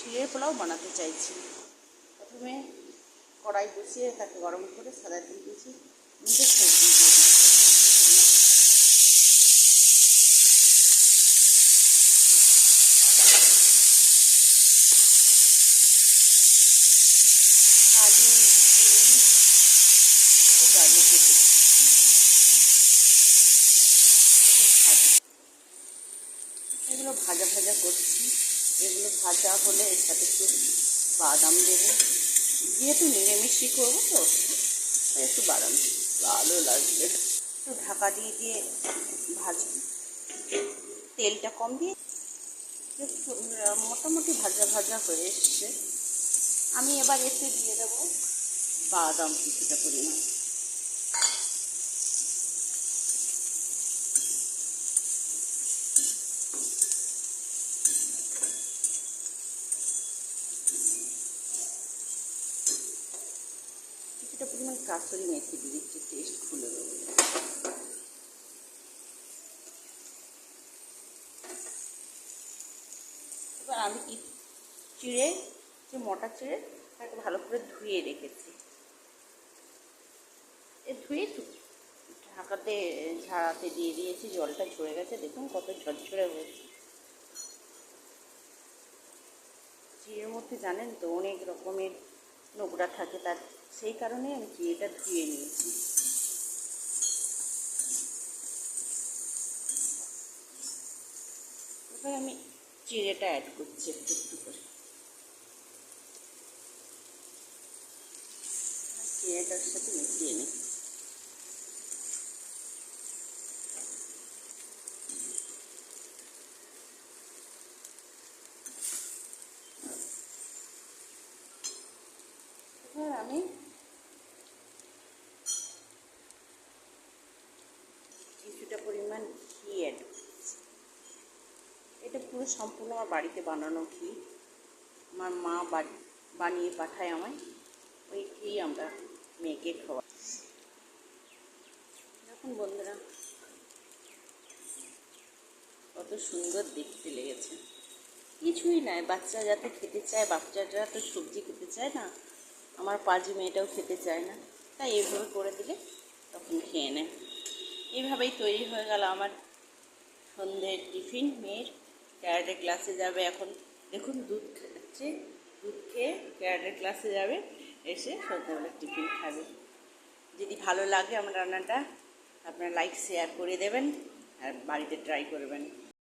চিড়ের পোলাও বানাতে চাইছি। প্রথমে কড়াই বসিয়ে তাকে গরম করে সাদা তেল দিয়েছি, নিজের সবজি দিয়ে দিই। আলু, ডিম, গাজর কেটে এগুলো ভাজা ভাজা করছি। এগুলো ভাজা হলে এর সাথে একটু বাদাম দেবো, যেহেতু নিরামিষই করবো তো একটু বাদাম ভালো লাগবে। একটু ঢাকা দিয়ে দিয়ে ভাজবো, তেলটা কম দিয়ে। মোটামুটি ভাজা ভাজা হয়ে এসছে। আমি এবার এতে দিয়ে দেবো বাদাম কিছুটা পরিমাণ। কিছুটা পরিমাণ কাসুরি মেথি দিয়ে দিচ্ছি, টেস্ট খুলে দেবো। এবার আমি কি চিড়ে, যে মোটা চিড়ে তাকে ভালো করে ধুয়ে রেখেছি, ধুয়ে ঢাকাতে ঝাড়াতে দিয়ে দিয়েছি, জলটা ঝরে গেছে, দেখুন কত ঝরঝরে হয়েছে। চিড়ের মধ্যে জানেন তো অনেক রকমের নোংরা থাকে, তার সেই কারণে আমি চিড়েটা ধুয়ে নিয়েছি। এবার আমি চিড়েটা অ্যাড করছি একটু একটু করে। চিড়েটার সাথে মিশিয়ে নিই। এবার আমি কিছুটা পরিমাণ ঘি অ্যাড করছি। এটা পুরো সম্পূর্ণ আমার বাড়িতে বানানো ঘি, আমার মা বানিয়ে পাঠায় আমায়, ওই ঘি আমরা মেয়েকে খাওয়াই। দেখুন বন্ধুরা কত সুন্দর দেখতে লেগেছে। কিছুই নয়, বাচ্চা যাতে খেতে চায়, বাচ্চারা তো সবজি খেতে চায় না, আমার পাজি মেয়েটাও খেতে চায় না, তাই এইভাবে করে দিলে তখন খেয়ে নেয়। এইভাবেই তৈরি হয়ে গেল আমার সন্ধ্যের টিফিন। মেয়ের ক্যারাটে ক্লাসে যাবে এখন, দেখুন দুধ খাচ্ছে, দুধ খেয়ে ক্যারাটে ক্লাসে যাবে, এসে সন্ধ্যাবেলা টিফিন খাবে। যদি ভালো লাগে আমার রান্নাটা আপনারা লাইক শেয়ার করে দেবেন আর বাড়িতে ট্রাই করবেন।